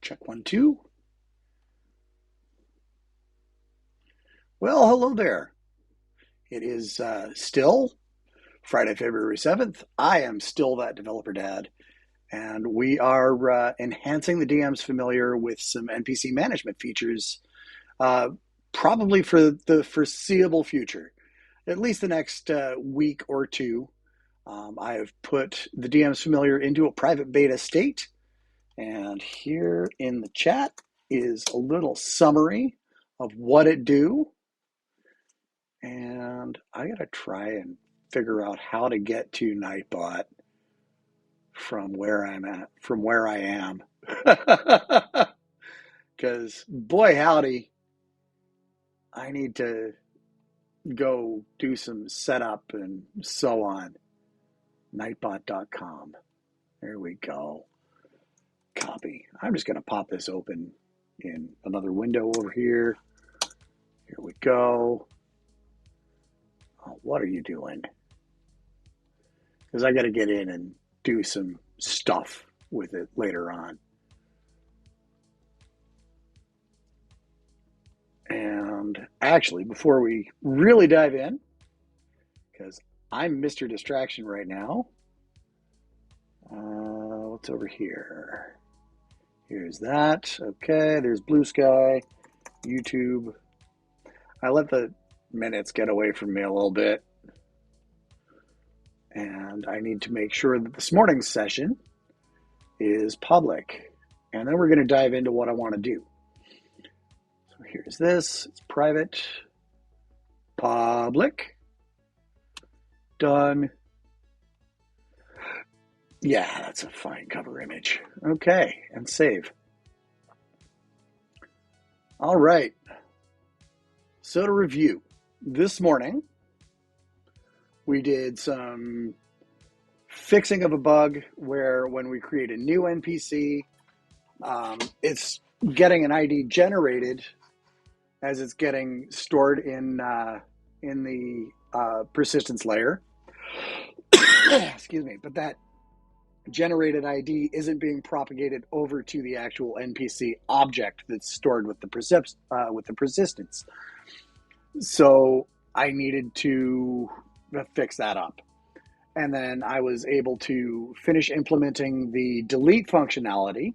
Check 1, 2. Well, hello there. It is still Friday, February 7th. I am still that developer dad, and we are enhancing the DM's familiar with some NPC management features, probably for the foreseeable future, at least the next week or two. I have put the DM's familiar into a private beta state, and here in the chat is a little summary of what it do. And I gotta try and figure out how to get to Nightbot from where I am. Because boy howdy, I need to go do some setup and so on. Nightbot.com. There we go. Copy. I'm just gonna pop this open in another window over here. Here we go. Oh, what are you doing? Because I got to get in and do some stuff with it later on. And actually, before we really dive in, because I'm Mr. Distraction right now, what's over here? Here's that. Okay, there's Blue Sky, YouTube. I let the minutes get away from me a little bit. And I need to make sure that this morning's session is public. And then we're going to dive into what I want to do. So here's this. It's private, public, done. Yeah, that's a fine cover image. Okay, and save. All right. So to review, this morning, we did some fixing of a bug where when we create a new NPC, it's getting an ID generated as it's getting stored in the persistence layer. Excuse me, but that generated ID isn't being propagated over to the actual NPC object that's stored with the persistence. So I needed to fix that up. And then I was able to finish implementing the delete functionality,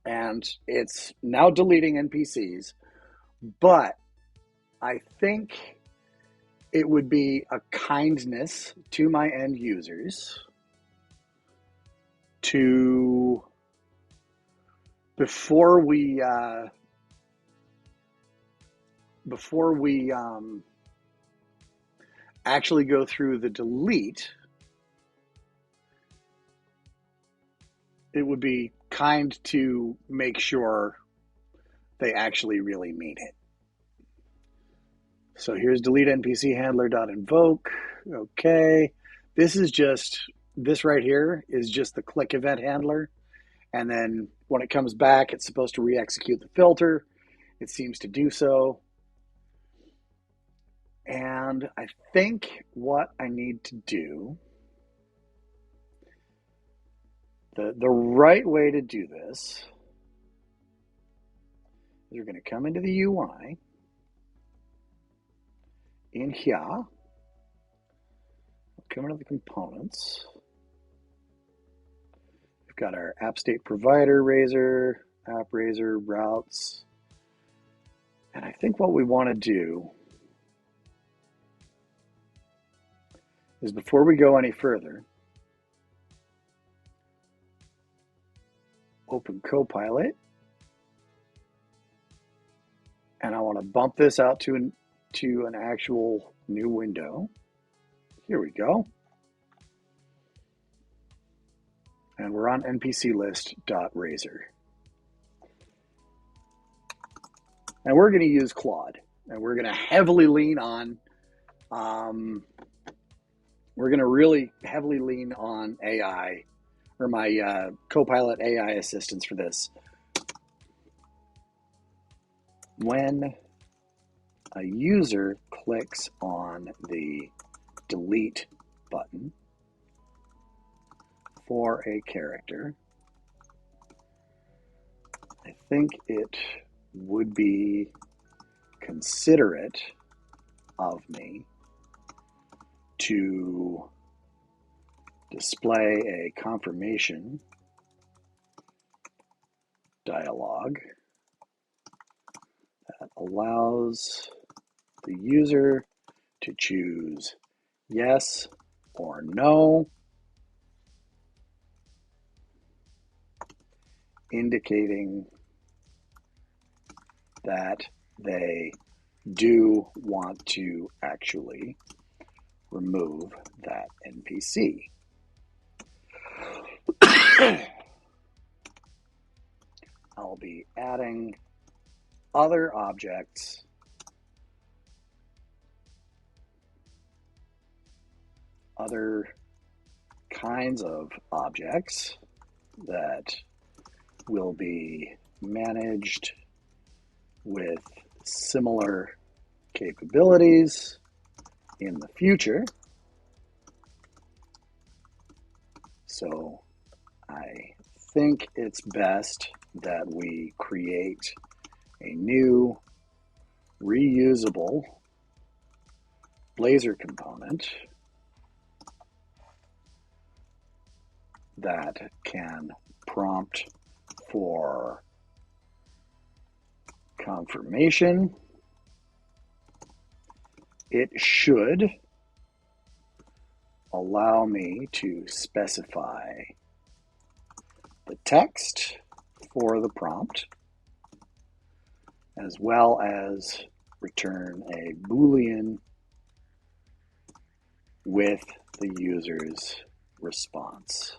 and it's now deleting NPCs, but I think it would be a kindness to my end users to, before we actually go through the delete, it would be kind to make sure they actually really mean it. So here's delete NPC handler.invoke. Okay. This right here is just the click event handler. And then when it comes back, it's supposed to re-execute the filter. It seems to do so. And I think what I need to do, the right way to do this, is you're going to come into the UI, in here, come into the components. We've got our app state provider razor, app razor, routes. And I think what we want to do is, before we go any further, open Copilot, and I want to bump this out to an actual new window. Here we go. And we're on NPC list.razor. And we're going to use Claude, and we're going to heavily lean on we're going to really heavily lean on AI, or my Copilot AI assistance for this. When a user clicks on the delete button for a character, think it would be considerate of me to display a confirmation dialog that allows the user to choose yes or no, indicating that they do want to actually remove that NPC. I'll be adding other objects other kinds of objects that will be managed with similar capabilities in the future. So I think it's best that we create a new reusable Blazor component that can prompt for confirmation. It should allow me to specify the text for the prompt, as well as return a Boolean with the user's response.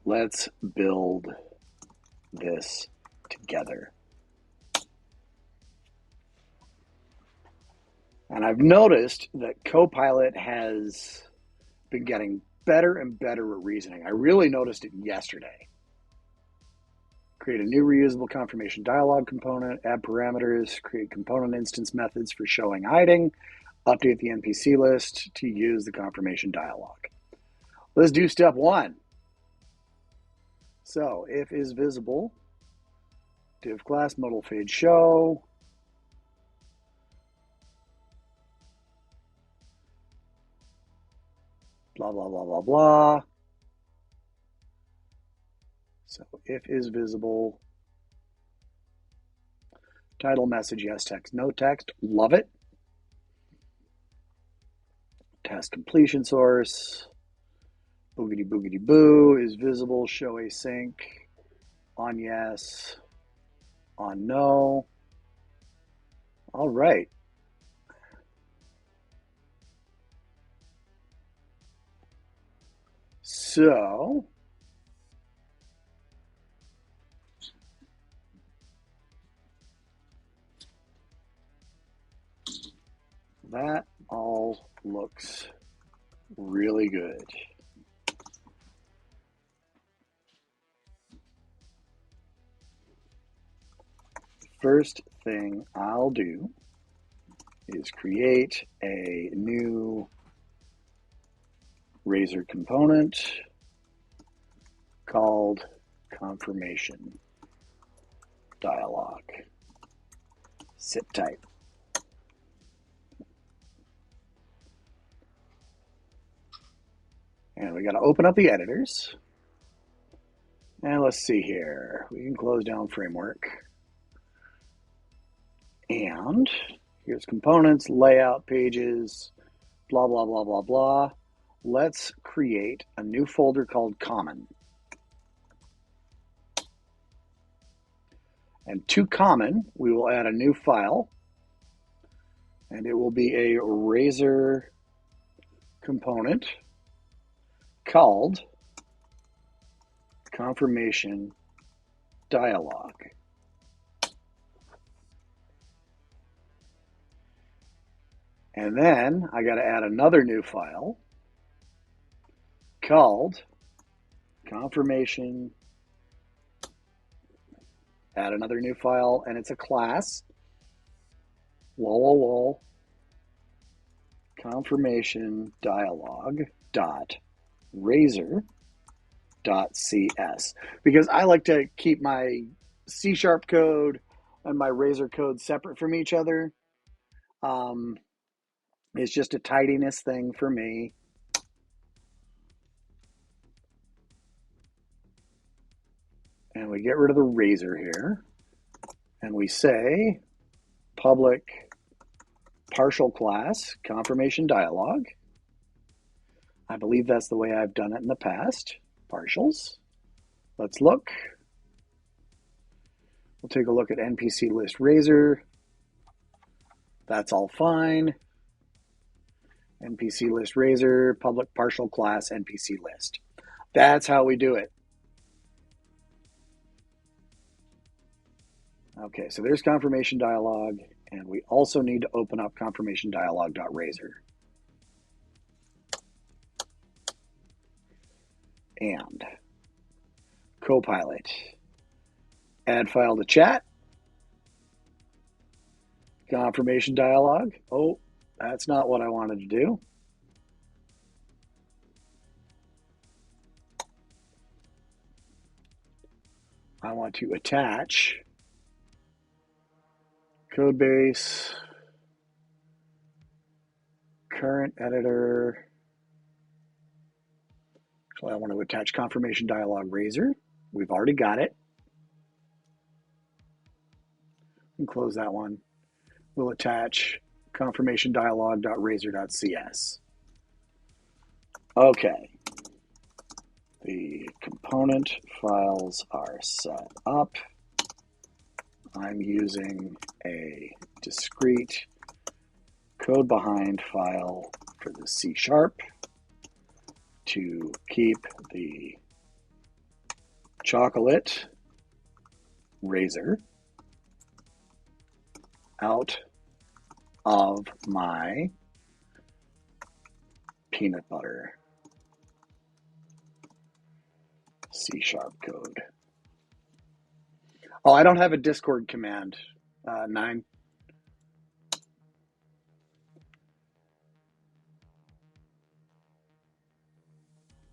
Let's build this together. And I've noticed that Copilot has been getting better and better at reasoning. I really noticed it yesterday. Create a new reusable confirmation dialog component, add parameters, create component instance methods for showing hiding, update the NPC list to use the confirmation dialog. Let's do step one. So if is visible, div class modal fade show, blah, blah, blah, blah, blah. So if is visible, title message, yes text, no text, love it. Task completion source, boogity boogity boo, is visible, show async, on yes, on no. All right. So that all looks really good. First thing I'll do is create a new Razor component called confirmation dialog. Sit tight. And we got to open up the editors. And let's see here. We can close down framework. And here's components, layout, pages, blah, blah, blah, blah, blah. Let's create a new folder called common. And to common, we will add a new file. And it will be a Razor component called confirmation dialog. And then I got to add another new file called confirmation, add another new file, and it's a class, lol, confirmation dialog dot razor dot cs, because I like to keep my C# code and my Razor code separate from each other. It's just a tidiness thing for me. And we get rid of the Razor here, and we say public partial class confirmation dialog. I believe that's the way I've done it in the past. Partials. Let's look. We'll take a look at NPC list Razor. That's all fine. NPC list Razor, public partial class NPC list. That's how we do it. Okay, so there's confirmation dialog, and we also need to open up confirmation dialog.razor. And Copilot. Add file to chat. Confirmation dialog. Oh, that's not what I wanted to do. I want to attach codebase, current editor. Actually, I want to attach confirmation dialog Razor. We've already got it. And close that one. We'll attach confirmation dialog.razor.cs. Okay. The component files are set up. I'm using a discrete code behind file for the C# to keep the chocolate Razor out of my peanut butter C# code. Oh, I don't have a Discord command, 9.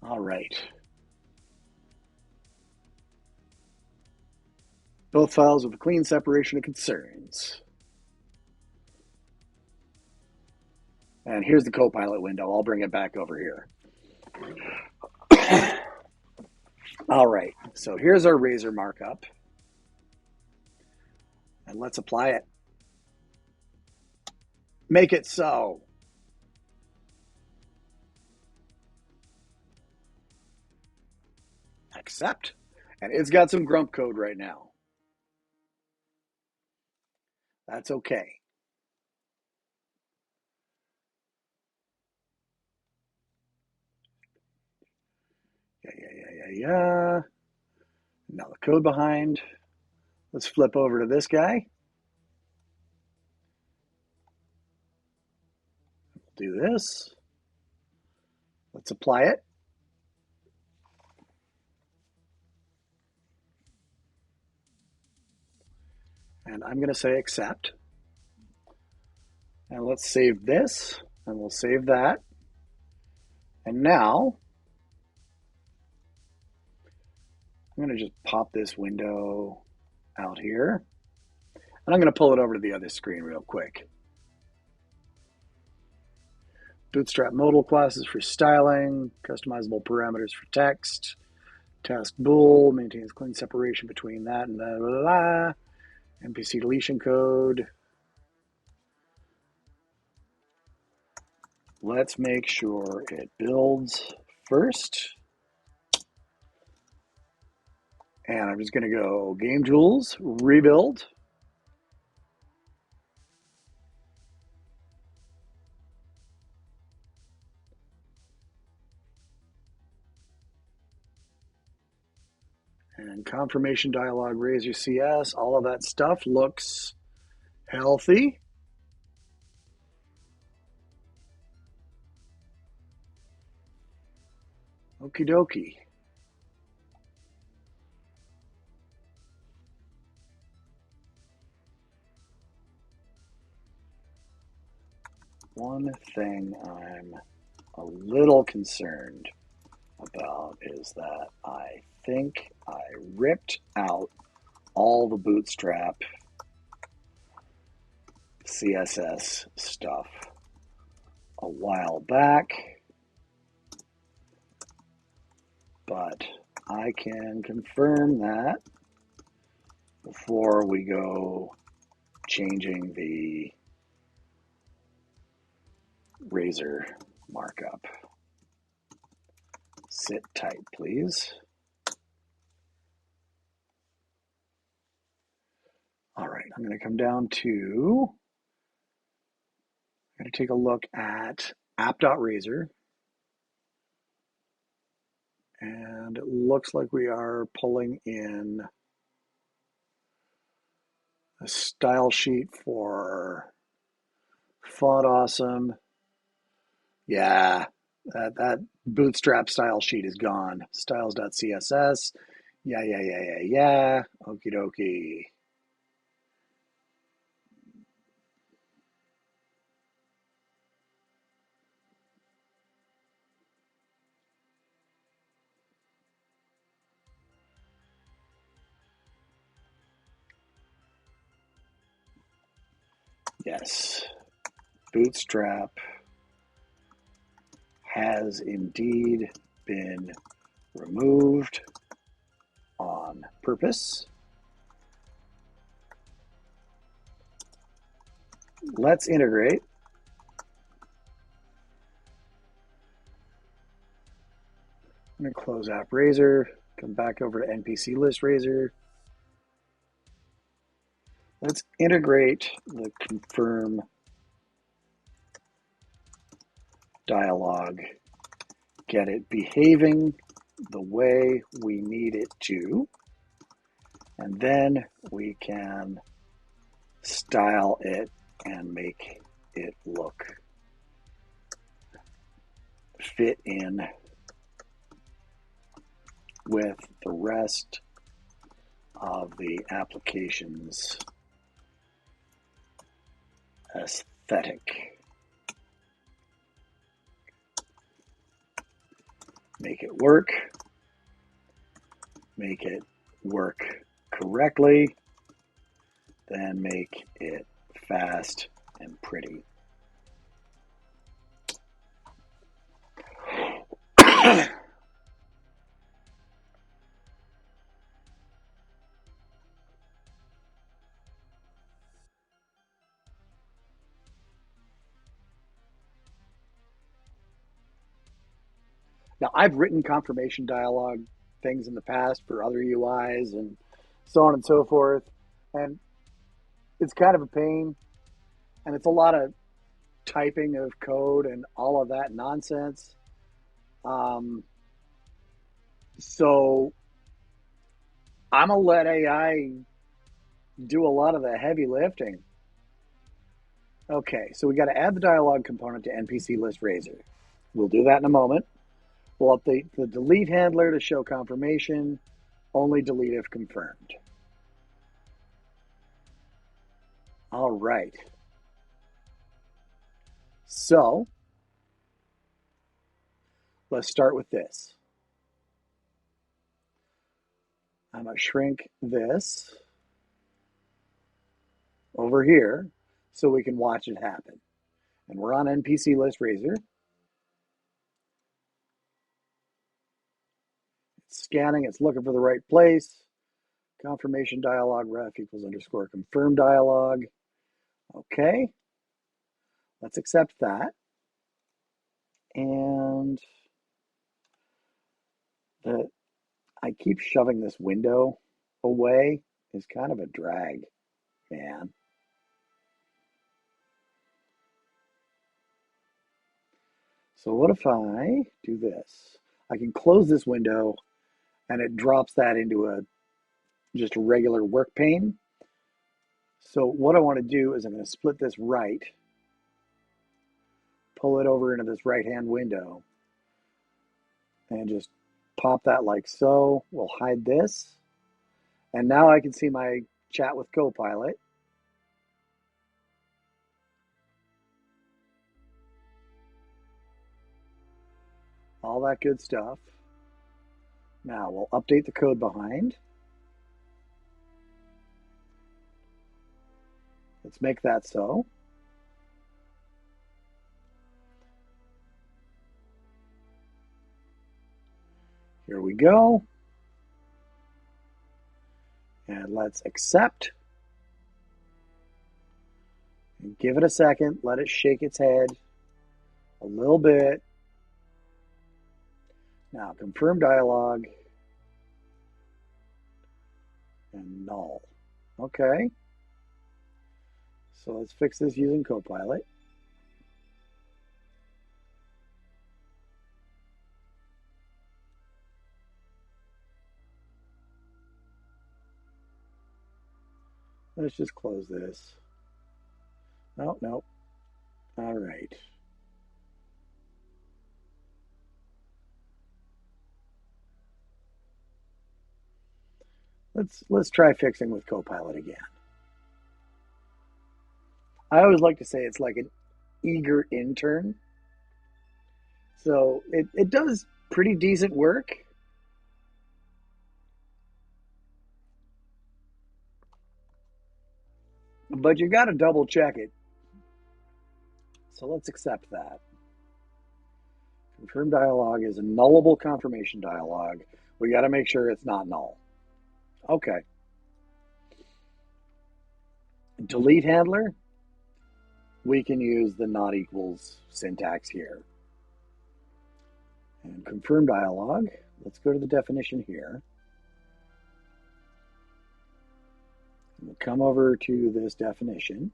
All right. Both files with a clean separation of concerns. And here's the Copilot window. I'll bring it back over here. All right, so here's our Razor markup. And let's apply it. Make it so. Accept. And it's got some grump code right now. That's okay. Yeah. Now the code behind. Let's flip over to this guy. We'll do this. Let's apply it. And I'm going to say accept. And let's save this, and we'll save that. And now, I'm going to just pop this window out here. And I'm going to pull it over to the other screen real quick. Bootstrap modal classes for styling, customizable parameters for text, task bool, maintains clean separation between that and blah, blah, blah. NPC deletion code. Let's make sure it builds first. And I'm just going to go game tools, rebuild. And confirmation dialog, Razor CS, all of that stuff looks healthy. Okie dokie. one thing I'm a little concerned about is that I think I ripped out all the Bootstrap CSS stuff a while back, but I can confirm that before we go changing the Razor markup. Sit tight, please. All right, I'm going to come down to, I'm going to take a look at app.razor. And it looks like we are pulling in a style sheet for Font Awesome. Yeah, that Bootstrap style sheet is gone. Styles.css. Yeah. Okie dokie. Yes, Bootstrap has indeed been removed on purpose. Let's integrate. I'm going to close App Razor, come back over to NPC List Razor. Let's integrate the confirm dialog, get it behaving the way we need it to, and then we can style it and make it look fit in with the rest of the application's aesthetic. Make it work correctly, then make it fast and pretty. Now, I've written confirmation dialog things in the past for other UIs and so on and so forth, and it's kind of a pain, and it's a lot of typing of code and all of that nonsense. So I'm gonna let AI do a lot of the heavy lifting. Okay, so we got to add the dialog component to NPC list Razor. We'll do that in a moment. We'll update the delete handler to show confirmation, only delete if confirmed. All right. So let's start with this. I'm going to shrink this over here so we can watch it happen. And we're on NPC list Razor. It's scanning, it's looking for the right place. Confirmation dialog ref equals underscore confirm dialog. Okay. Let's accept that. And I keep shoving this window away is kind of a drag, man. So what if I do this? I can close this window and it drops that into just a regular work pane. So what I want to do is I'm going to split this right, pull it over into this right-hand window, and just pop that like so. We'll hide this. And now I can see my chat with Copilot. all that good stuff. Now we'll update the code behind. Let's make that so. Here we go. And let's accept. And give it a second. Let it shake its head a little bit. Now confirm dialog. And null. Okay. So let's fix this using Copilot. Let's just close this. No, no. All right. Let's try fixing with Copilot again. I always like to say it's like an eager intern. So it does pretty decent work. But you got to double check it. So let's accept that. Confirm dialog is a nullable confirmation dialog. We got to make sure it's not null. Okay. Delete handler. We can use the not equals syntax here. And confirm dialog. Let's go to the definition here. We'll come over to this definition.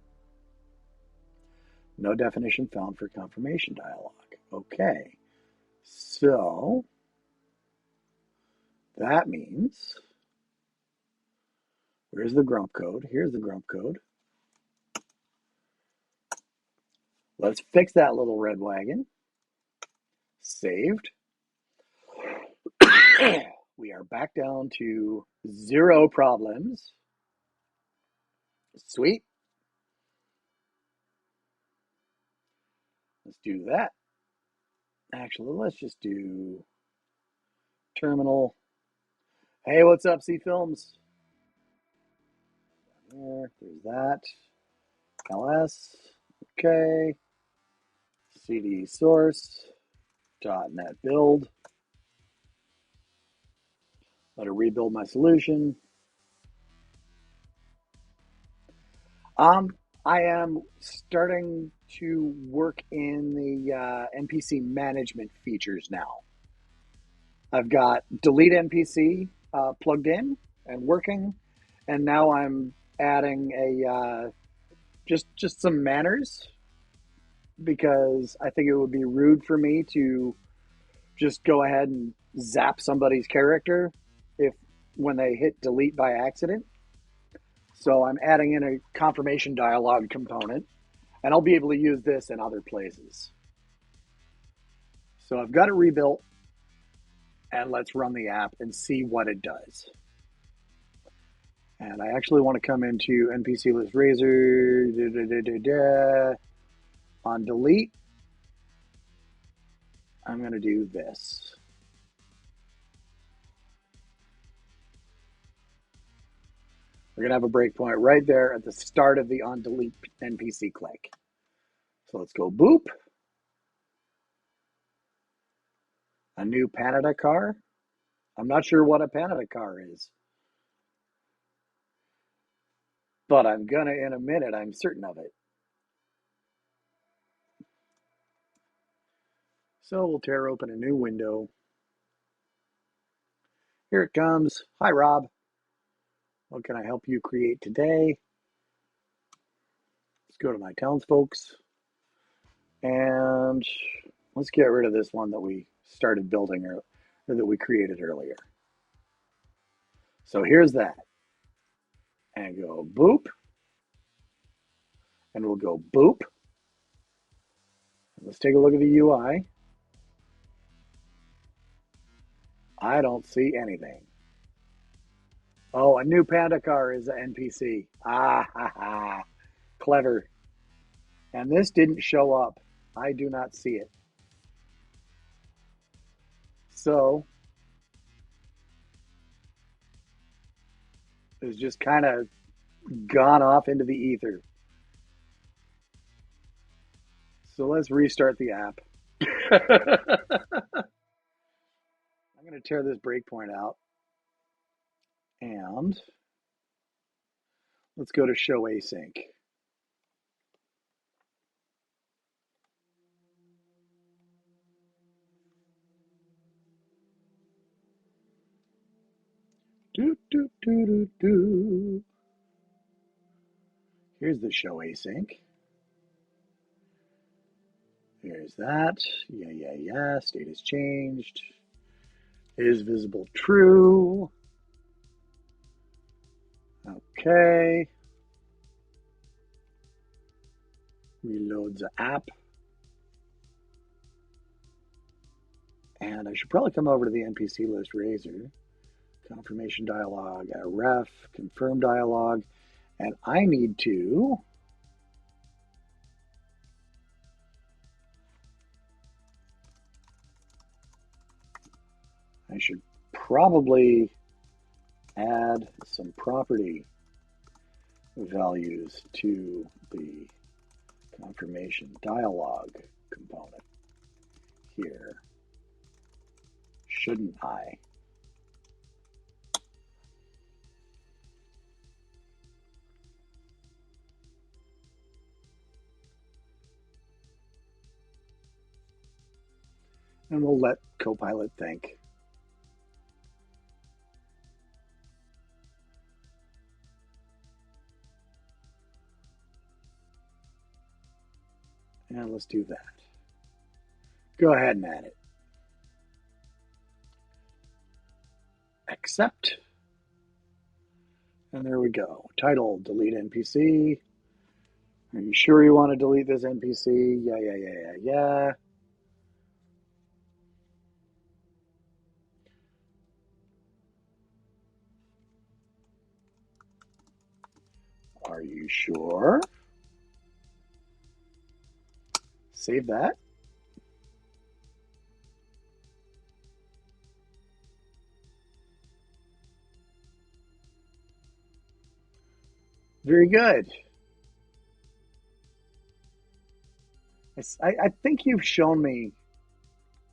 No definition found for confirmation dialog. Okay. So that means, where's the grump code? Here's the grump code. Let's fix that little red wagon. Saved. We are back down to 0 problems. Sweet. Let's do that. Actually, let's just do terminal. Hey, what's up, C Films? There's that. ls. Okay. cd source. .NET build. Let it rebuild my solution. I am starting to work in the NPC management features now. I've got delete NPC plugged in and working, and now I'm adding a just some manners, because I think it would be rude for me to just go ahead and zap somebody's character when they hit delete by accident. So I'm adding in a confirmation dialog component, and I'll be able to use this in other places. So I've got it rebuilt, and let's run the app and see what it does. And I actually want to come into NPC list razor, on delete. I'm going to do this. We're going to have a breakpoint right there at the start of the on delete NPC click. So let's go boop. A new Panada car. I'm not sure what a Panada car is, but I'm going to in a minute. I'm certain of it. So we'll tear open a new window. Here it comes. Hi, Rob. What can I help you create today? Let's go to my townsfolks. And let's get rid of this one that we started building or that we created earlier. So here's that. And go boop. And we'll go boop. Let's take a look at the UI. I don't see anything. Oh, a new Panda car is an NPC. Ah, ha, ha. Clever. And this didn't show up. I do not see it. So it's just kind of gone off into the ether. So let's restart the app. I'm going to tear this breakpoint out and let's go to show async. Do, do, do, do, do. Here's the show async. There's that. Yeah. State has changed. Is visible true. Okay. Reload the app. And I should probably come over to the NPC list razor. Confirmation dialog, ref, confirm dialog. And I need to I should probably add some property values to the confirmation dialog component here, shouldn't I? And we'll let Copilot think. And let's do that. Go ahead and add it. Accept. And there we go. Title, delete NPC. Are you sure you want to delete this NPC? Yeah. Are you sure? Save that. Very good. I think you've shown me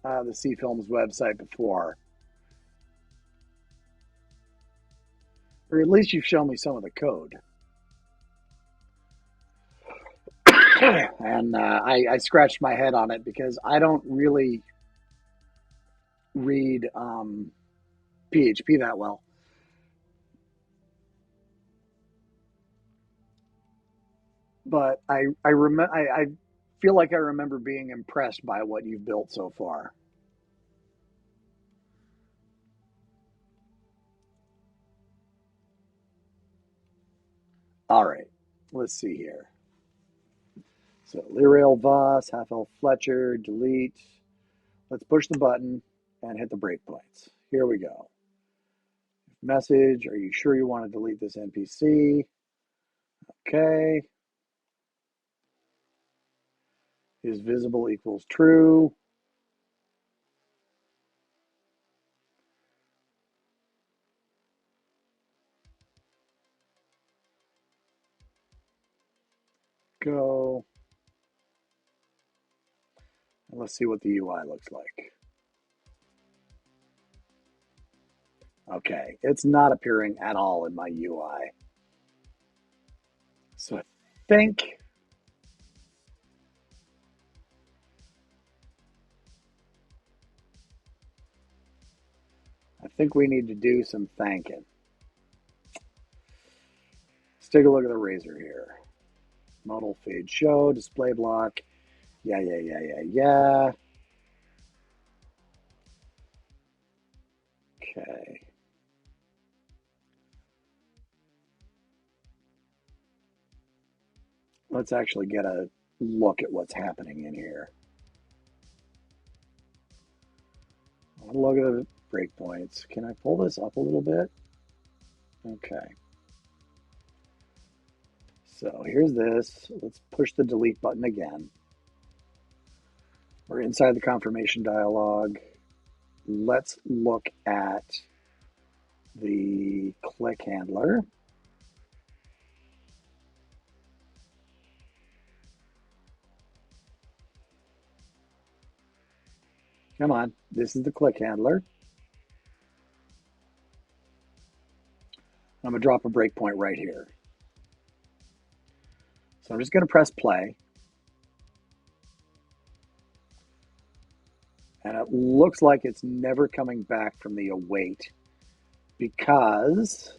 the C-Films website before. Or at least you've shown me some of the code. And I scratched my head on it because I don't really read PHP that well. But I feel like I remember being impressed by what you've built so far. All right, let's see here. So Lyrail Voss, Half Elf Fletcher, delete. Let's push the button and hit the breakpoints. Here we go. Message, are you sure you want to delete this NPC? Okay. Is visible equals true. Go. And let's see what the UI looks like. Okay, it's not appearing at all in my UI. So I think we need to do some thanking. Let's take a look at the razor here. Modal fade show, display block. Yeah. Okay. Let's actually get a look at what's happening in here. Look at the breakpoints. Can I pull this up a little bit? Okay. So here's this. Let's push the delete button again. We're inside the confirmation dialog. let's look at the click handler. Come on, this is the click handler. I'm going to drop a breakpoint right here. So I'm just going to press play. And it looks like it's never coming back from the await because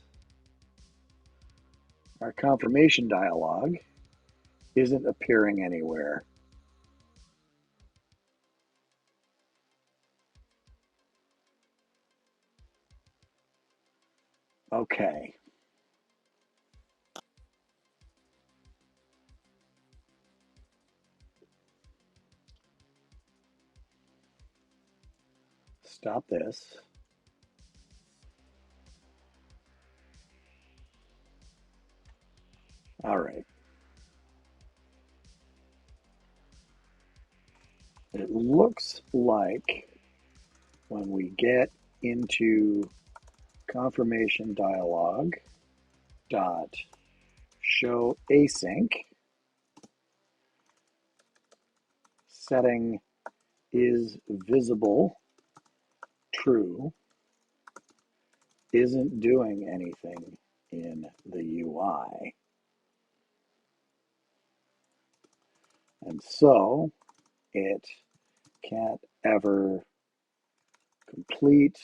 our confirmation dialog isn't appearing anywhere. Okay. Stop this. All right. It looks like when we get into confirmation dialog dot show async, setting is visible true isn't doing anything in the UI. And so it can't ever complete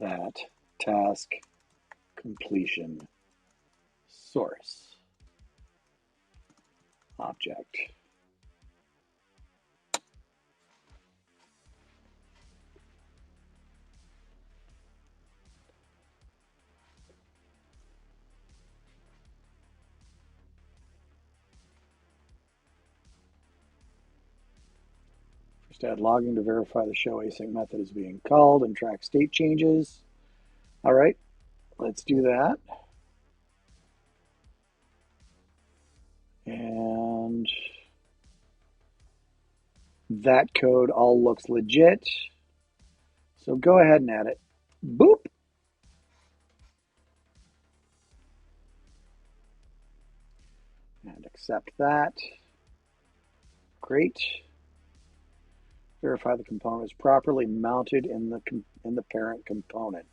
that task completion source object. First add logging to verify the show async method is being called and track state changes. All right, let's do that. And that code all looks legit. So go ahead and add it. Boop. And accept that. Great. Verify the component is properly mounted in the parent component.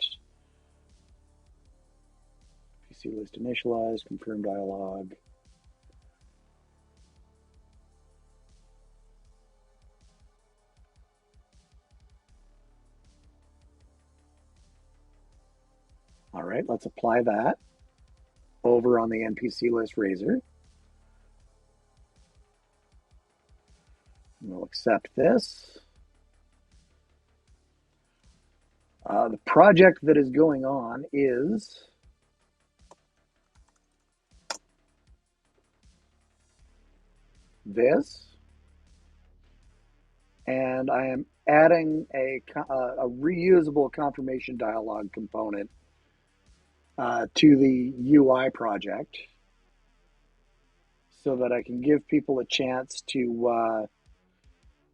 PC list initialized, confirm dialog. All right, let's apply that over on the NPC list razor. We'll accept this. The project that is going on is this, and I am adding a reusable confirmation dialog component to the UI project so that I can give people a chance to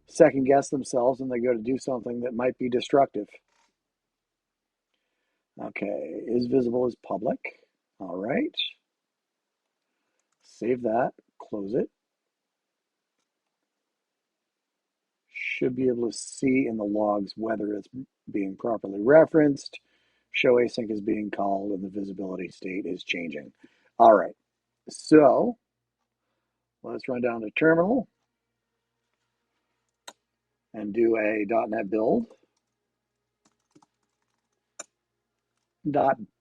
second guess themselves when they go to do something that might be destructive. Okay, is visible as public. All right. Save that, close it. Should be able to see in the logs whether it's being properly referenced, show async is being called, and the visibility state is changing. All right, so let's run down to terminal and do a .NET build.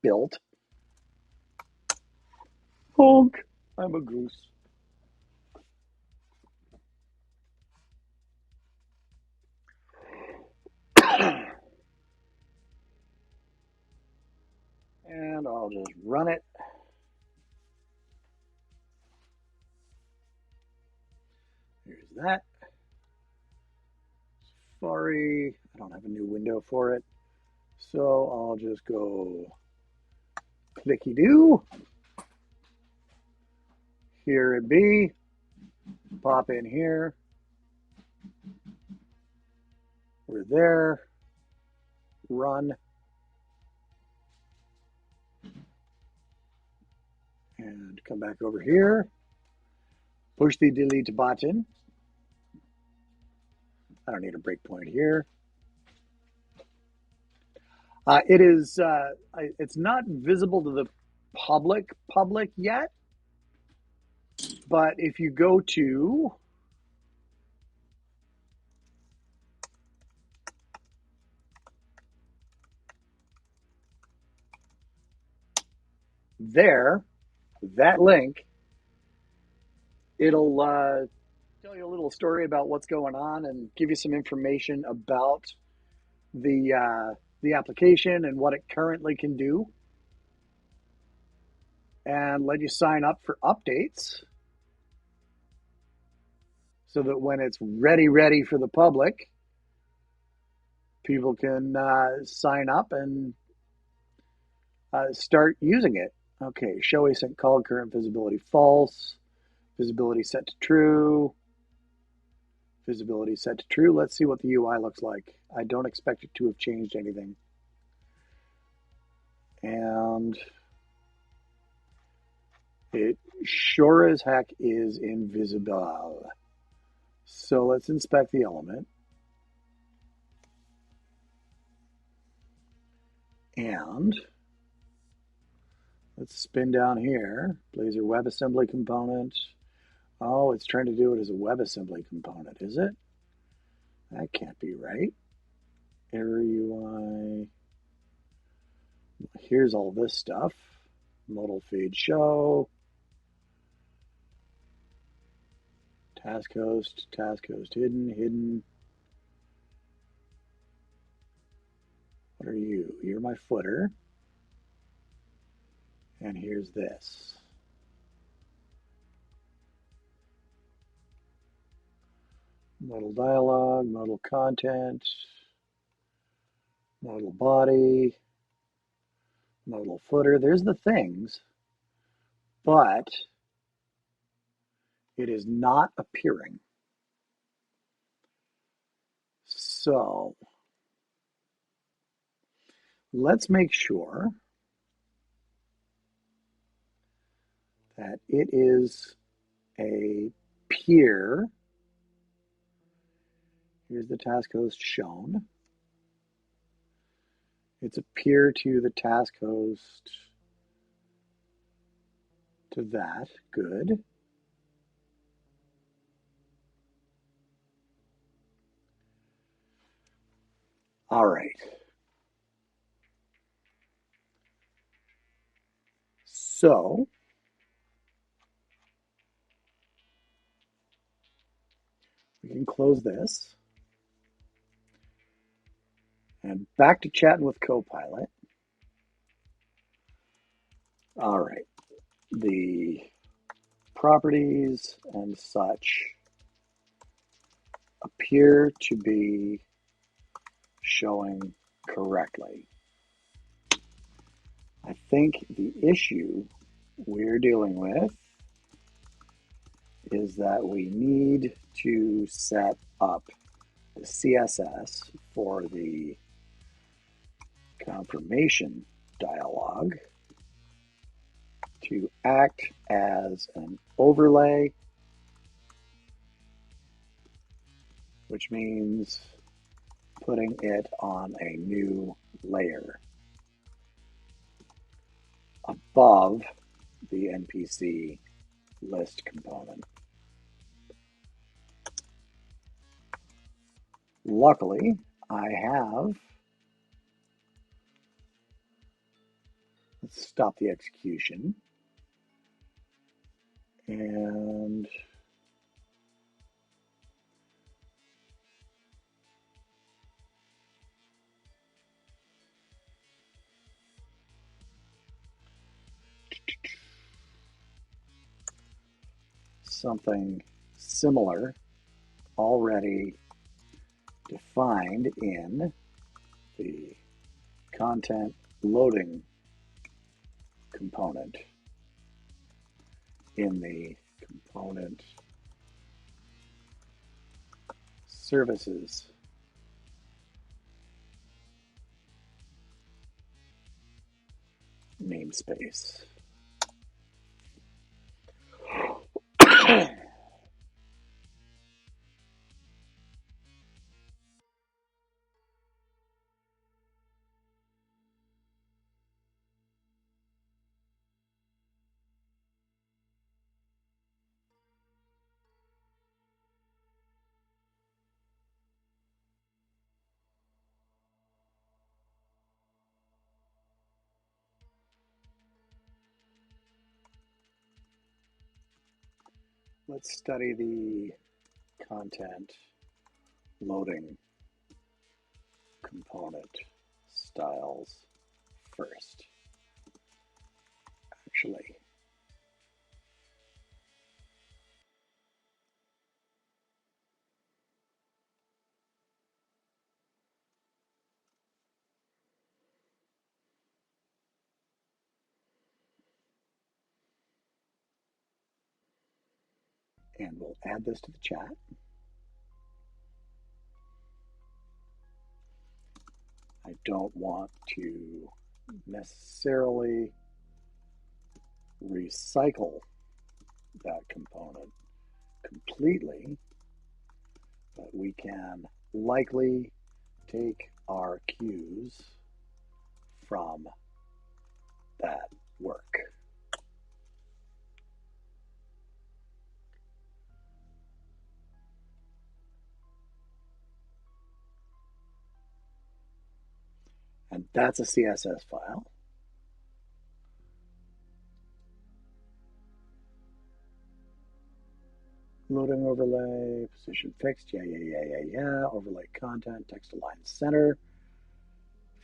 .built. Honk, I'm a goose. And I'll just run it. Here's that. Safari, I don't have a new window for it. So I'll just go clicky-do. Here it be. Pop in here. We're there. Run. And come back over here. Push the delete button. I don't need a breakpoint here. It's not visible to the public yet, but if you go to there, that link, it'll tell you a little story about what's going on and give you some information about the application and what it currently can do, and let you sign up for updates so that when it's ready for the public, people can sign up and start using it. Okay, show async call, current visibility false, visibility set to true, visibility set to true. Let's see what the UI looks like. I don't expect it to have changed anything. And it sure as heck is invisible. So let's inspect the element. And let's spin down here. Blazor WebAssembly component. Oh, it's trying to do it as a WebAssembly component, is it? That can't be right. Error UI. Here's all this stuff. Modal feed show. Task host hidden. What are you? You're my footer. And here's this. Modal dialog, modal content, modal body, modal footer. There's the things, but it is not appearing. So let's make sure that it is a peer. Here's the task host shown. It's a peer to the task host to that. Good. All right. So we can close this. And back to chatting with Copilot. All right. The properties and such appear to be showing correctly. I think the issue we're dealing with is that we need to set up the CSS for the confirmation dialog to act as an overlay, which means putting it on a new layer above the NPC list component. Luckily, I have, let's stop the execution, and something similar already defined in the content loading component in the component services namespace. Let's study the content loading component styles first. Actually, and we'll add this to the chat. I don't want to necessarily recycle that component completely, but we can likely take our cues from that work. And that's a CSS file. Loading overlay, position fixed, yeah. Overlay content, text align center.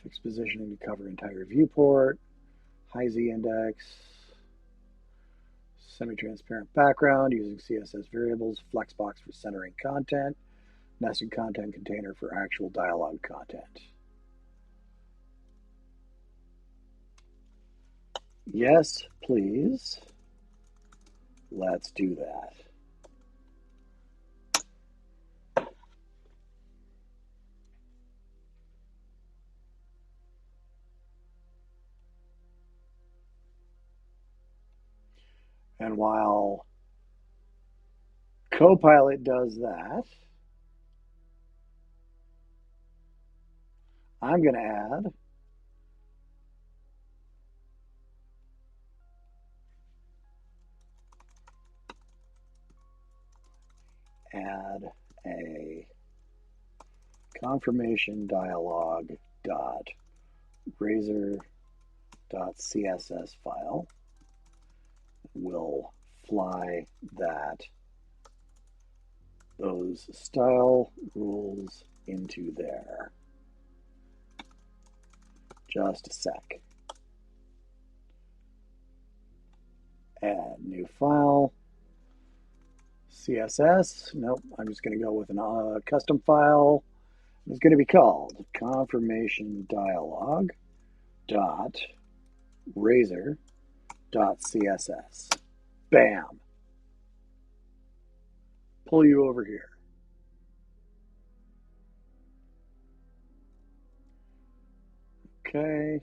Fixed positioning to cover entire viewport. High Z index. Semi-transparent background using CSS variables. Flexbox for centering content. Nested content container for actual dialog content. Yes, please. Let's do that. And while Copilot does that, I'm going to add a confirmation dialog dot razor dot css file. We'll fly those style rules into there. Just a sec. Add new file. CSS. Nope, I'm just going to go with a custom file. It's going to be called confirmation dialog dot razor dot css. Bam. Pull you over here. Okay.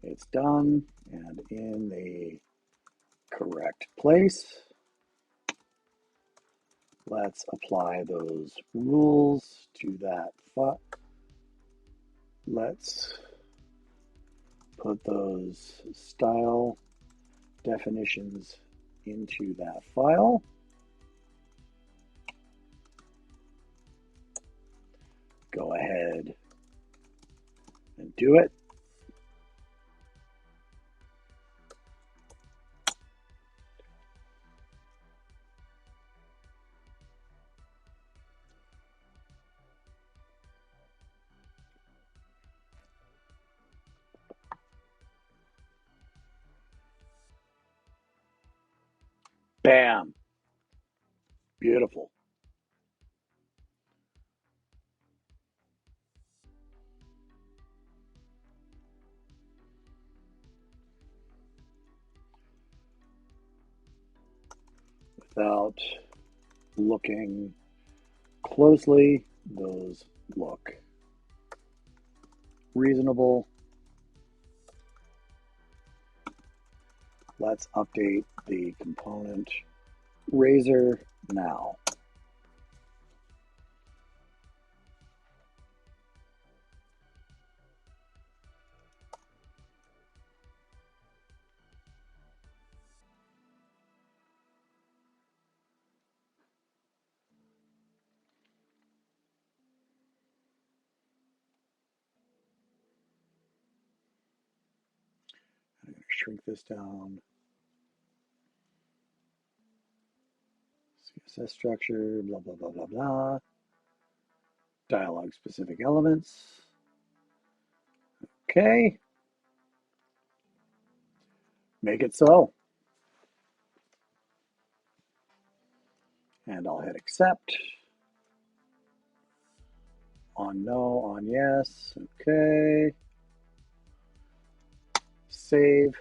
It's done and in the correct place. Let's apply those rules to that file. Let's put those style definitions into that file. Go ahead and do it. Bam. Beautiful. without looking closely. Those look reasonable. Let's update the component razor now. I'm going to shrink this down. CSS structure, blah, blah, blah, blah, blah. Dialog specific elements. Okay. Make it so. And I'll hit accept. On no, on yes. Okay. Save.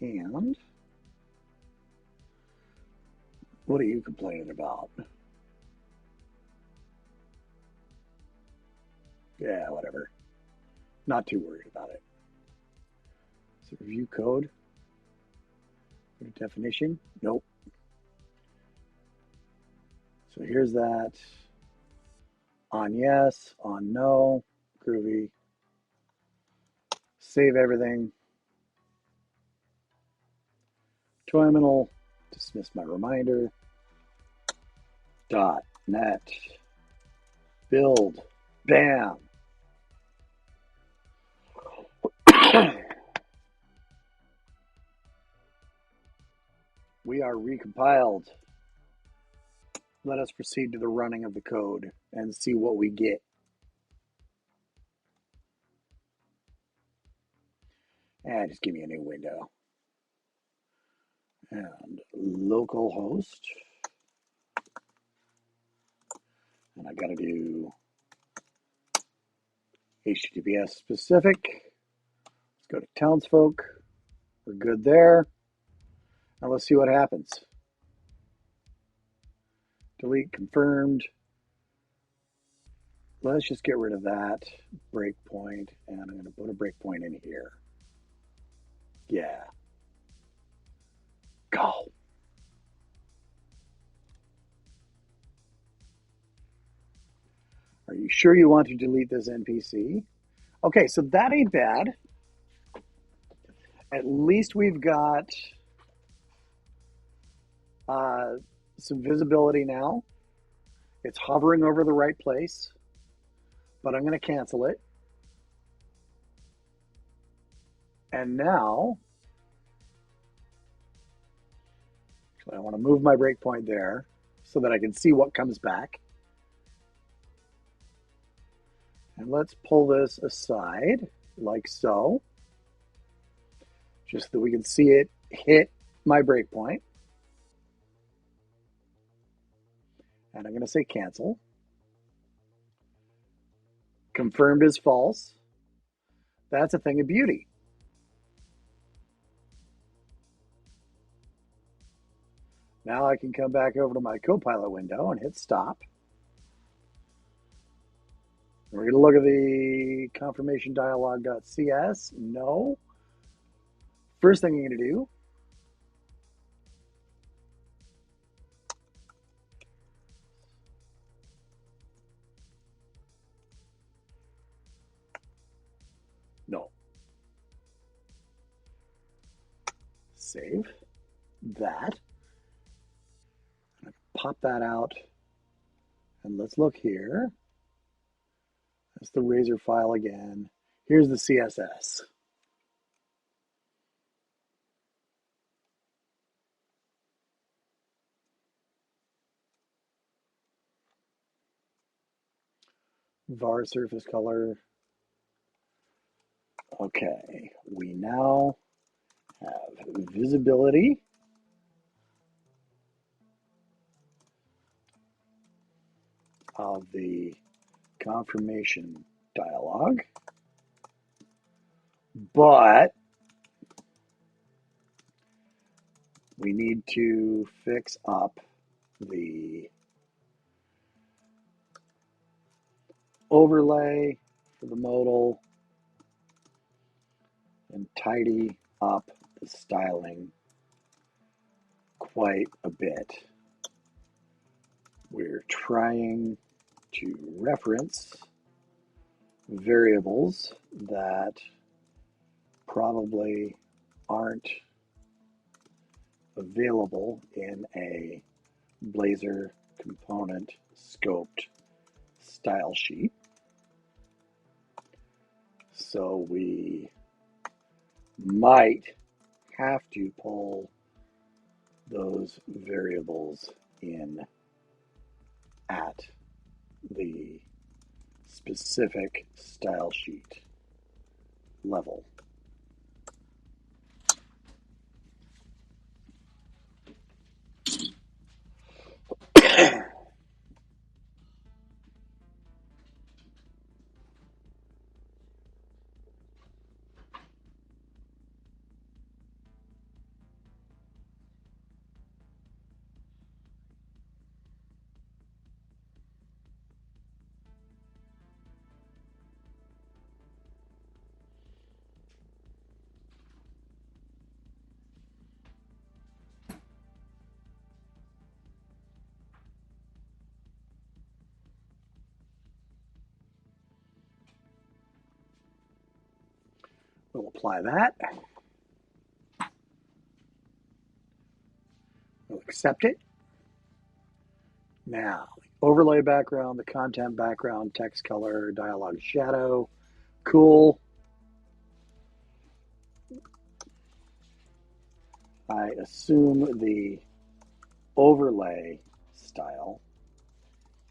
And what are you complaining about? Yeah, whatever. Not too worried about it. So review code. Go to definition. Nope. So here's that. On yes, on no. Groovy. Save everything. Terminal. Dismiss my reminder. .net. Build. Bam. We are recompiled. Let us proceed to the running of the code and see what we get. And just give me a new window. And localhost. And I got to do HTTPS specific. Let's go to townsfolk. We're good there. Now let's see what happens. Delete confirmed. Let's just get rid of that breakpoint, and I'm going to put a breakpoint in here. Yeah. Go. Are you sure you want to delete this NPC? Okay, so that ain't bad. At least we've got some visibility now. It's hovering over the right place, but I'm going to cancel it. And now, I want to move my breakpoint there so that I can see what comes back. And let's pull this aside like so, just so that we can see it hit my breakpoint. And I'm going to say cancel. Confirmed is false. That's a thing of beauty. Now I can come back over to my Copilot window and hit stop. We're going to look at the confirmation dialog.cs. No. First thing I'm going to do, no. Save that. I'm going to pop that out. And let's look here. That's the Razor file again. Here's the CSS. var surface color. Okay, we now have visibility. Of the confirmation dialog. but we need to fix up the overlay for the modal and tidy up the styling quite a bit. We're trying to reference variables that probably aren't available in a Blazor component scoped style sheet. So we might have to pull those variables in at the specific style sheet level. We'll apply that. We'll accept it. Now, the overlay background, the content background, text color, dialog shadow, cool. I assume the overlay style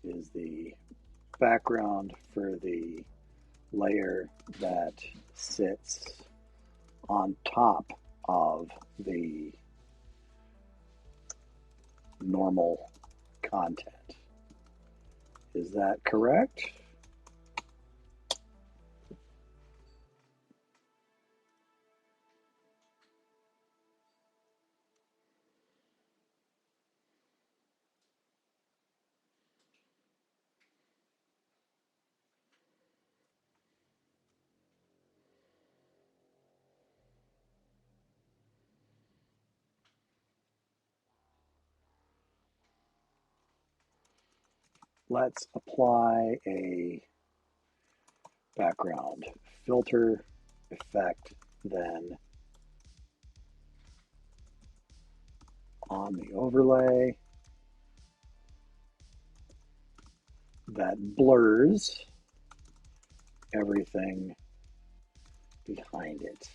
is the background for the layer that sits on top of the normal content. Is that correct? Let's apply a background filter effect then on the overlay that blurs everything behind it.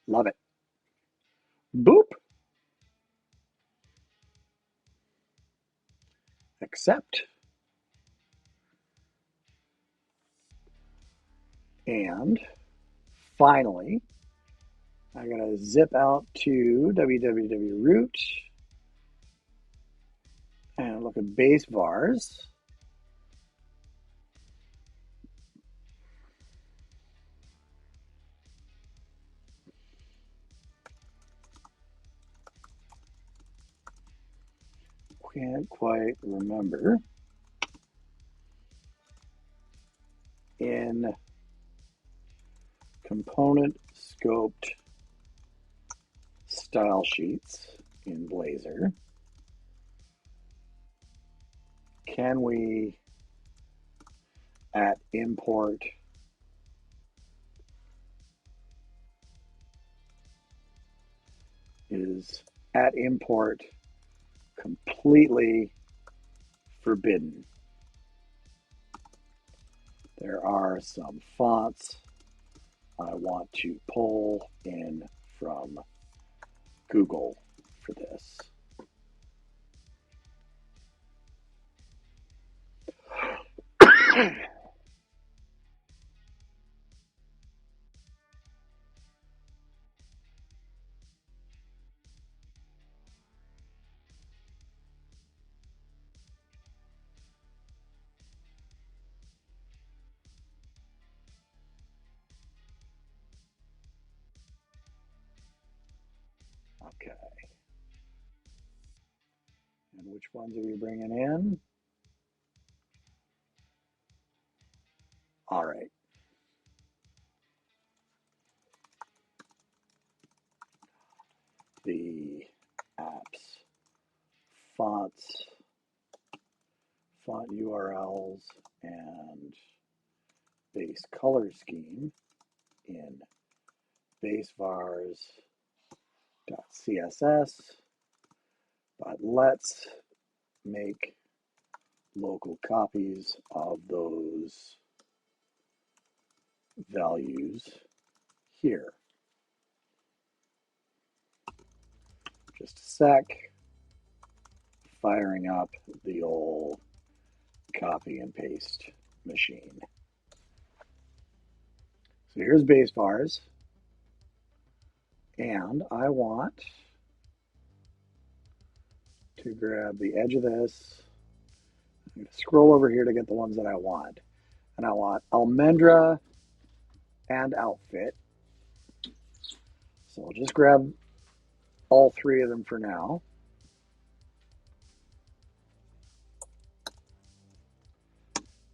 Love it. Boop. Accept. And finally, I gotta zip out to www.root and look at base vars. Can't quite remember. In component scoped style sheets in Blazor, can we at import is at import completely forbidden? There are some fonts I want to pull in from Google for this. Okay. And which ones are you bringing in? All right. The apps, fonts, font URLs, and base color scheme in base vars.css, but let's make local copies of those values here. Just a sec, firing up the old copy and paste machine. So here's base vars, and I want to grab the edge of this. I'm going to scroll over here to get the ones that I want. And I want Almendra and outfit. So I'll just grab all three of them for now.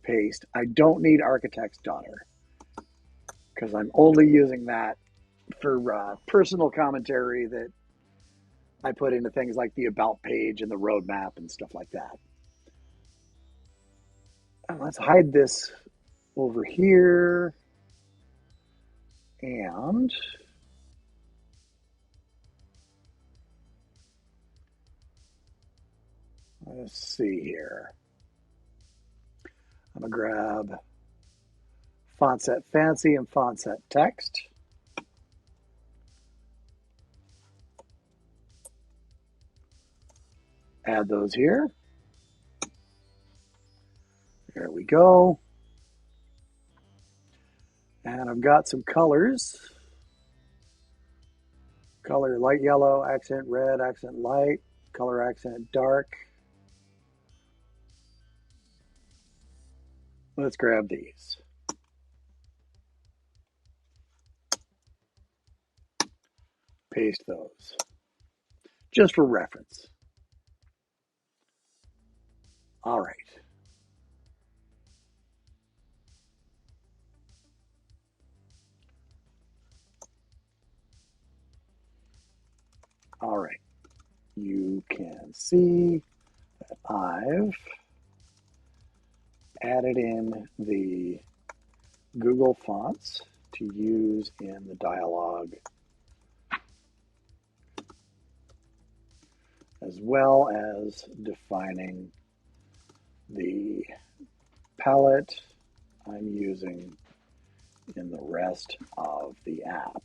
Paste. I don't need architect's daughter because I'm only using that for personal commentary that I put into things like the about page and the roadmap and stuff like that. And let's hide this over here. And let's see here. I'm going to grab font set fancy and font set text. Add those here. There we go. And I've got some colors. Color light yellow, accent red, accent light, color accent dark. Let's grab these. Paste those. Just for reference. All right. All right. You can see that I've added in the Google fonts to use in the dialog, as well as defining the palette I'm using in the rest of the app.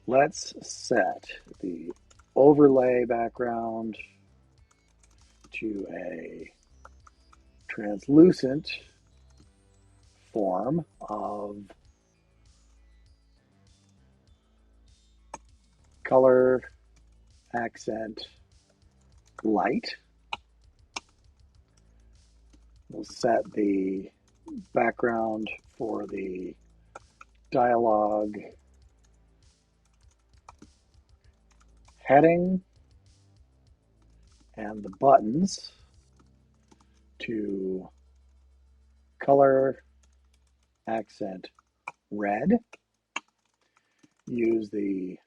Let's set the overlay background to a translucent form of color accent light. We'll set the background for the dialog heading and the buttons to color accent red. Use the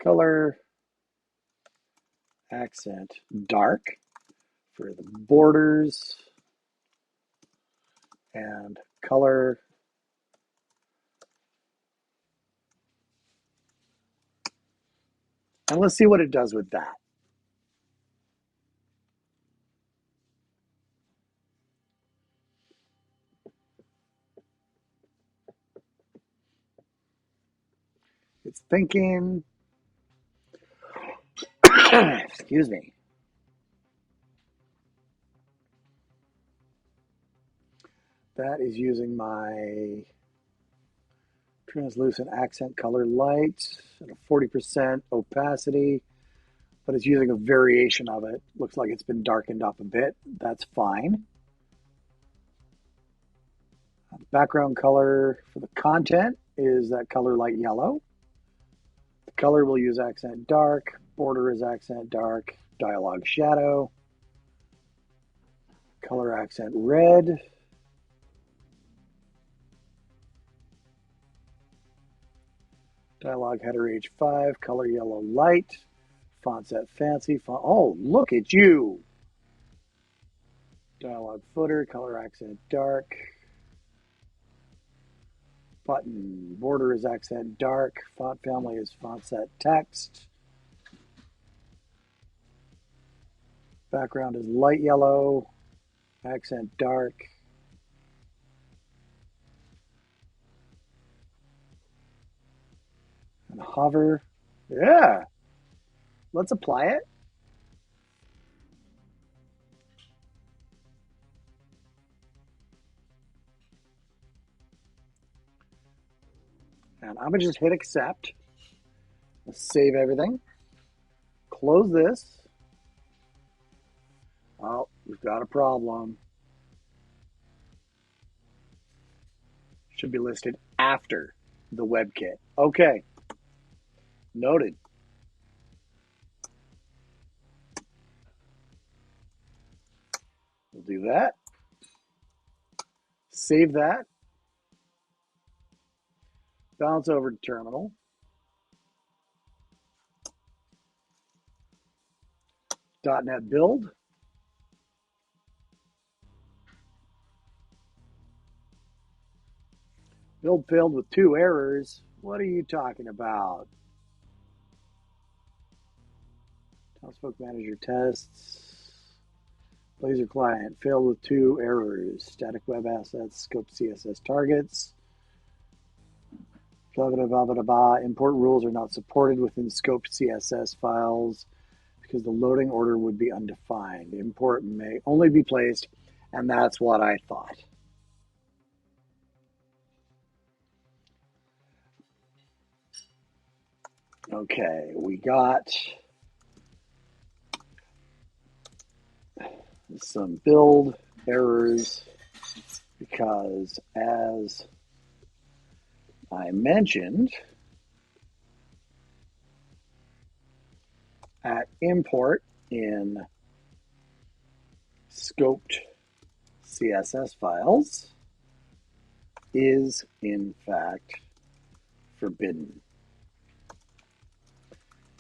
color accent dark for the borders and color and let's see what it does with that. It's thinking. Excuse me. That is using my translucent accent color light at a 40% opacity, but it's using a variation of it. Looks like it's been darkened up a bit. That's fine. Background color for the content is that color light yellow. The color we'll use accent dark. Border is accent dark. Dialog shadow. Color accent red. Dialog header H5. Color yellow light. Font set fancy. Oh, look at you. Dialog footer. Color accent dark. Button border is accent dark. Font family is font set text. Background is light yellow. Accent dark. And hover. Yeah. Let's apply it. And I'm going to just hit accept. Save everything. Close this. Oh, we've got a problem. Should be listed after the WebKit. Okay. Noted. We'll do that. Save that. Bounce over to terminal. .NET build. Build failed with 2 errors. What are you talking about? Townsfolk Manager tests. Blazor client failed with 2 errors. Static web assets, scope CSS targets. Blah, blah, blah, blah, blah. Import rules are not supported within scope CSS files because the loading order would be undefined. Import may only be placed, and that's what I thought. Okay, we got some build errors because, as I mentioned, at import in scoped CSS files is in fact forbidden.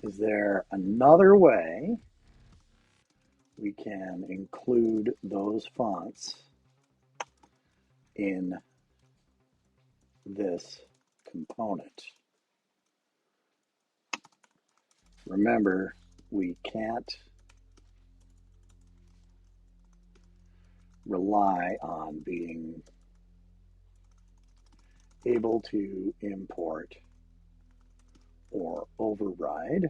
Is there another way we can include those fonts in this component? Remember, we can't rely on being able to import or override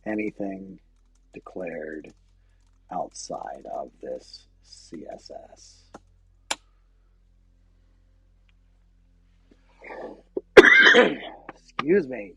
anything declared outside of this CSS. Excuse me.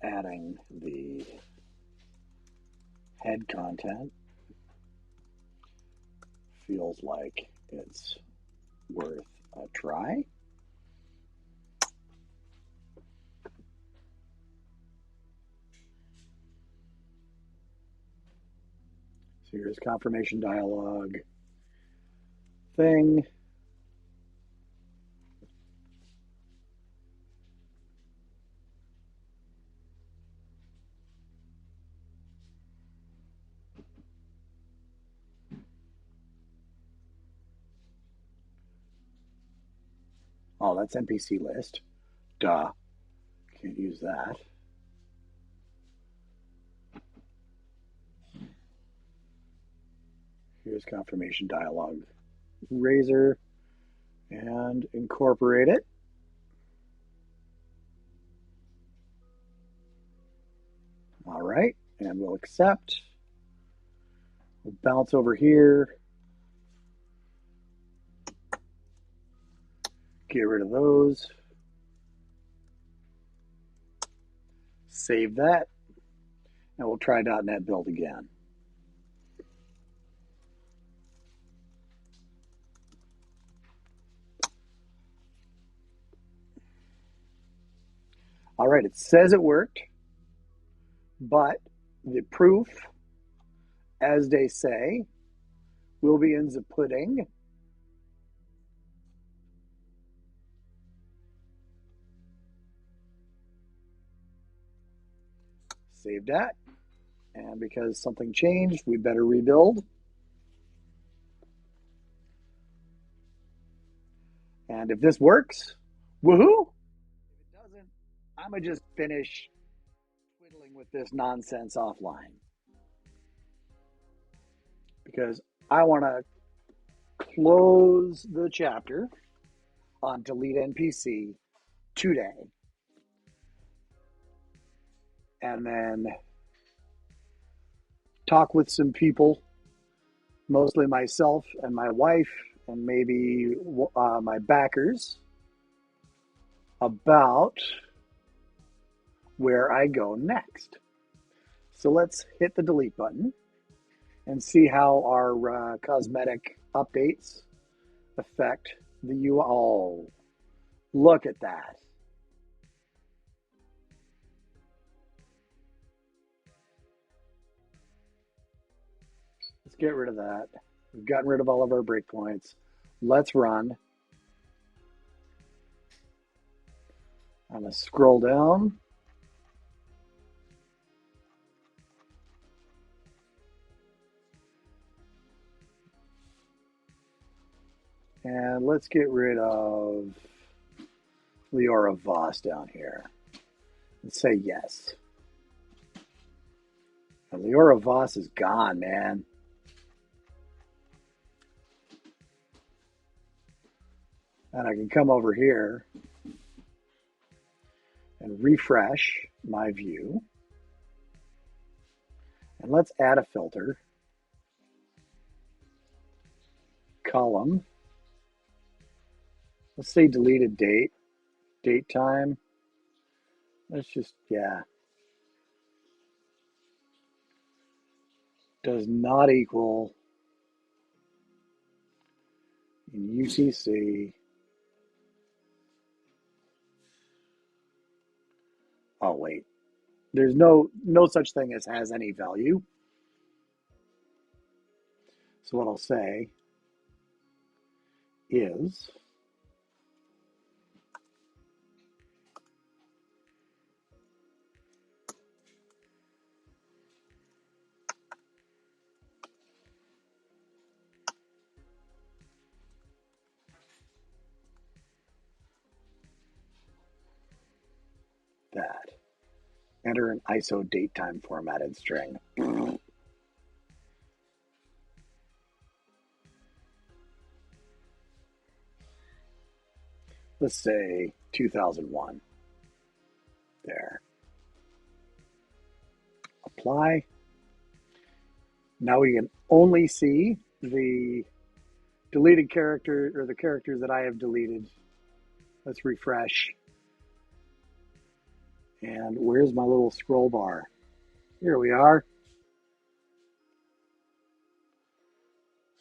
Adding the head content feels like it's worth a try. So here's confirmation dialog thing. Oh, that's NPC list. Duh. Can't use that. Here's confirmation dialog. Razor and incorporate it. All right, and we'll accept. We'll bounce over here. Get rid of those. Save that. And we'll try .NET Build again. All right, it says it worked, but the proof, as they say, will be in the pudding. Save that. And because something changed, we better rebuild. And if this works, woohoo! If it doesn't, I'm going to just finish twiddling with this nonsense offline. Because I want to close the chapter on delete NPC today. And then talk with some people, mostly myself and my wife, and maybe my backers, about where I go next. So let's hit the delete button and see how our cosmetic updates affect the UI. Oh, look at that. Let's get rid of that. We've gotten rid of all of our breakpoints. Let's run. I'm going to scroll down. And let's get rid of Leora Voss down here and say yes. And Leora Voss is gone, man. And I can come over here and refresh my view. And let's add a filter. Column. Let's say deleted date, date time. Let's just, yeah. Does not equal in UTC. Oh, wait. There's no such thing as has any value. So what I'll say is that. Enter an ISO datetime formatted string. Let's say 2001. There. Apply. Now we can only see the deleted character, or the characters that I have deleted. Let's refresh. And where's my little scroll bar? Here we are.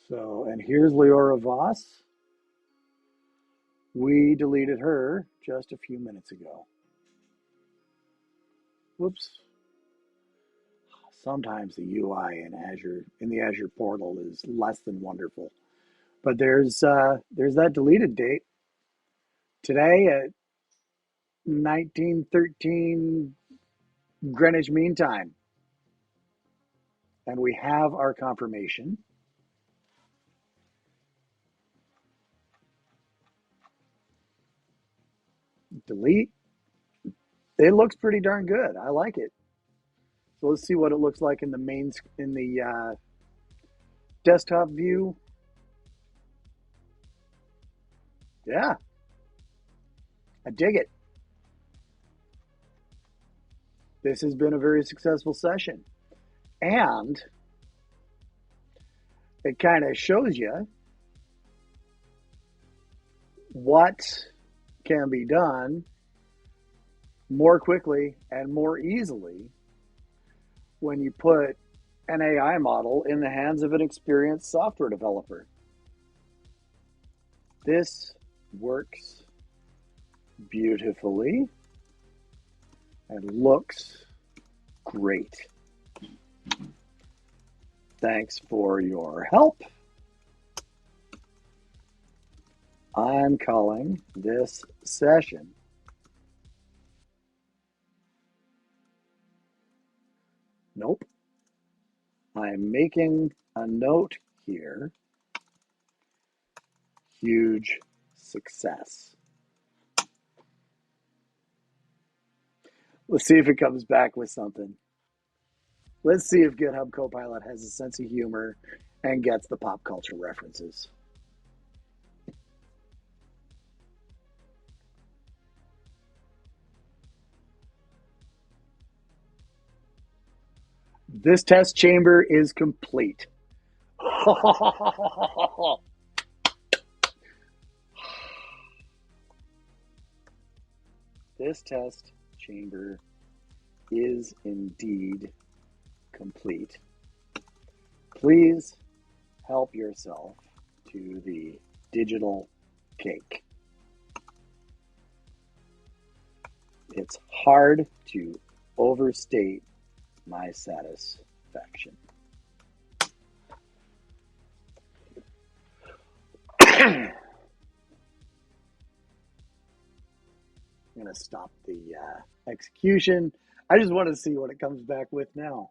So, and here's Leora Voss. We deleted her just a few minutes ago. Whoops. Sometimes the UI in Azure, in the Azure portal, is less than wonderful. But there's that deleted date today at 1913 Greenwich Mean Time. And we have our confirmation. delete. It looks pretty darn good. I like it. So let's see what it looks like in the desktop view. Yeah, I dig it. This has been a very successful session. And it kind of shows you what can be done more quickly and more easily when you put an AI model in the hands of an experienced software developer. This works beautifully and looks great. Thanks for your help. I'm calling this session Nope. I'm making a note here. Huge success. Let's see if it comes back with something. Let's see if GitHub Copilot has a sense of humor and gets the pop culture references. This test chamber is complete. This test chamber is indeed complete. Please help yourself to the digital cake. It's hard to overstate my satisfaction. I'm going to stop the execution. I just want to see what it comes back with now.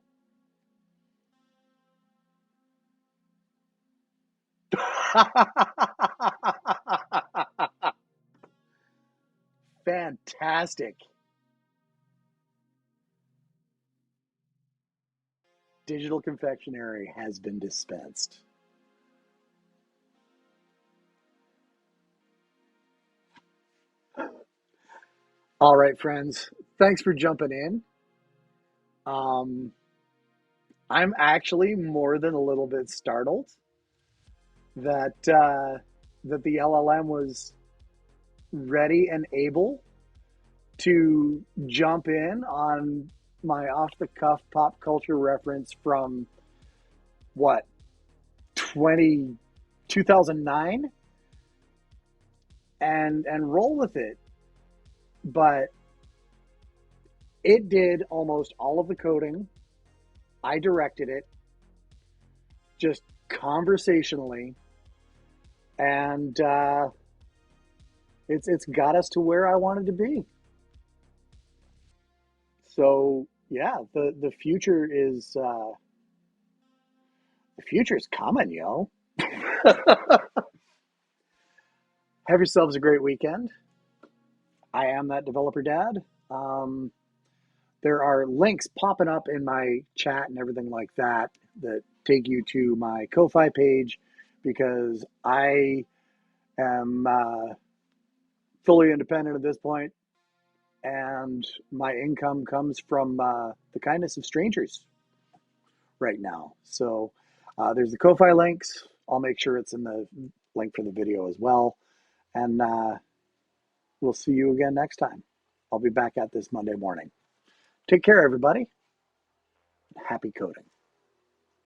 Fantastic. Digital confectionery has been dispensed. All right, friends. Thanks for jumping in. I'm actually more than a little bit startled that that the LLM was ready and able to jump in on my off-the-cuff pop culture reference from what 2009 and roll with it. But it did almost all of the coding. I directed it just conversationally, and it's got us to where I wanted to be. So yeah, the future is coming, yo. Have yourselves a great weekend. I am that developer dad. There are links popping up in my chat and everything like that that take you to my Ko-Fi page because I am fully independent at this point, and my income comes from the kindness of strangers right now. So there's the Ko-Fi links. I'll make sure it's in the link for the video as well. And we'll see you again next time. I'll be back at this Monday morning. Take care, everybody. Happy coding.